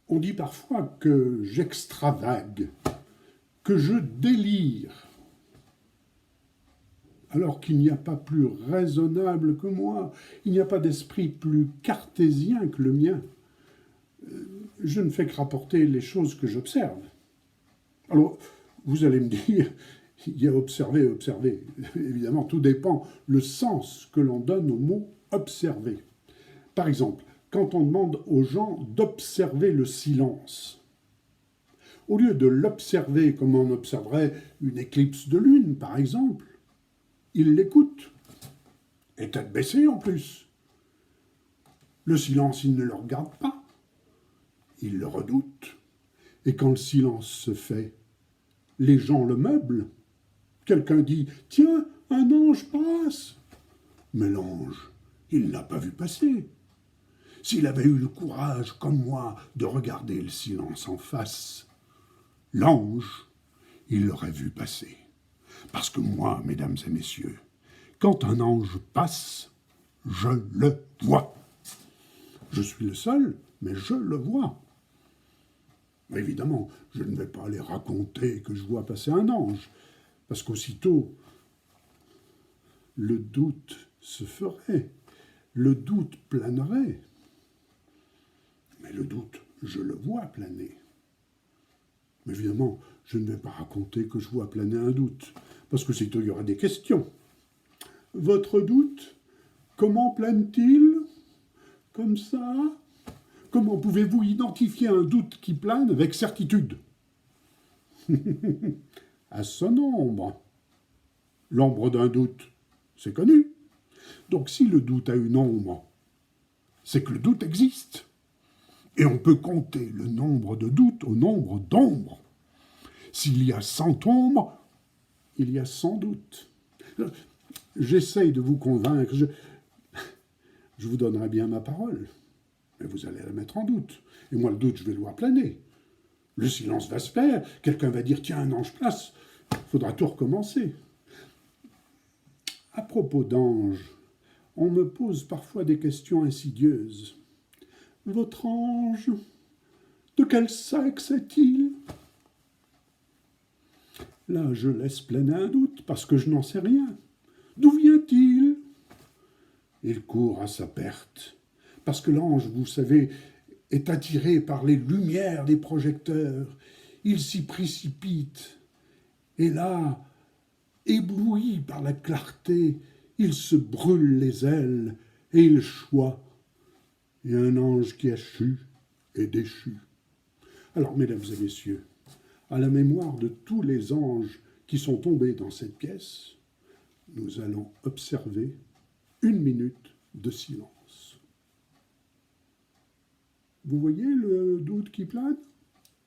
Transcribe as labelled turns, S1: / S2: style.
S1: On dit parfois que j'extravague, que je délire, alors qu'il n'y a pas plus raisonnable que moi, il n'y a pas d'esprit plus cartésien que le mien. Je ne fais que rapporter les choses que j'observe. Alors, vous allez me dire, il y a observer, observer. Évidemment, tout dépend le sens que l'on donne au mot observer. Par exemple, quand on demande aux gens d'observer le silence, au lieu de l'observer comme on observerait une éclipse de lune, par exemple, ils l'écoutent, et tête baissée en plus. Le silence, il ne le regarde pas, il le redoute. Et quand le silence se fait, les gens le meublent. Quelqu'un dit « Tiens, un ange passe !» Mais l'ange, il ne l'a pas vu passer. S'il avait eu le courage, comme moi, de regarder le silence en face, l'ange, il l'aurait vu passer. Parce que moi, mesdames et messieurs, quand un ange passe, je le vois. Je suis le seul, mais je le vois. Évidemment, je ne vais pas aller raconter que je vois passer un ange, parce qu'aussitôt, le doute se ferait, le doute planerait. Mais le doute, je le vois planer. Mais évidemment, je ne vais pas raconter que je vois planer un doute, parce qu'aussitôt, il y aura des questions. Votre doute, comment plane-t-il? Comme ça? Comment pouvez-vous identifier un doute qui plane avec certitude? À son ombre. L'ombre d'un doute, c'est connu. Donc si le doute a une ombre, c'est que le doute existe. Et on peut compter le nombre de doutes au nombre d'ombres. S'il y a 100 ombres, il y a 100 doutes. J'essaye de vous convaincre, je vous donnerai bien ma parole, mais vous allez la mettre en doute. Et moi, le doute, je vais le voir planer. Le silence va se faire, quelqu'un va dire « Tiens, un ange passe », il faudra tout recommencer. À propos d'anges, on me pose parfois des questions insidieuses. Votre ange, de quel sexe est-il? Là, je laisse planer un doute, parce que je n'en sais rien. D'où vient-il? Il court à sa perte, parce que l'ange, vous savez, est attiré par les lumières des projecteurs. Il s'y précipite, et là, ébloui par la clarté, il se brûle les ailes, et il choit. Et un ange qui a chu est déchu. Alors, mesdames et messieurs, à la mémoire de tous les anges qui sont tombés dans cette pièce, nous allons observer 1 minute de silence. Vous voyez le doute qui plane ?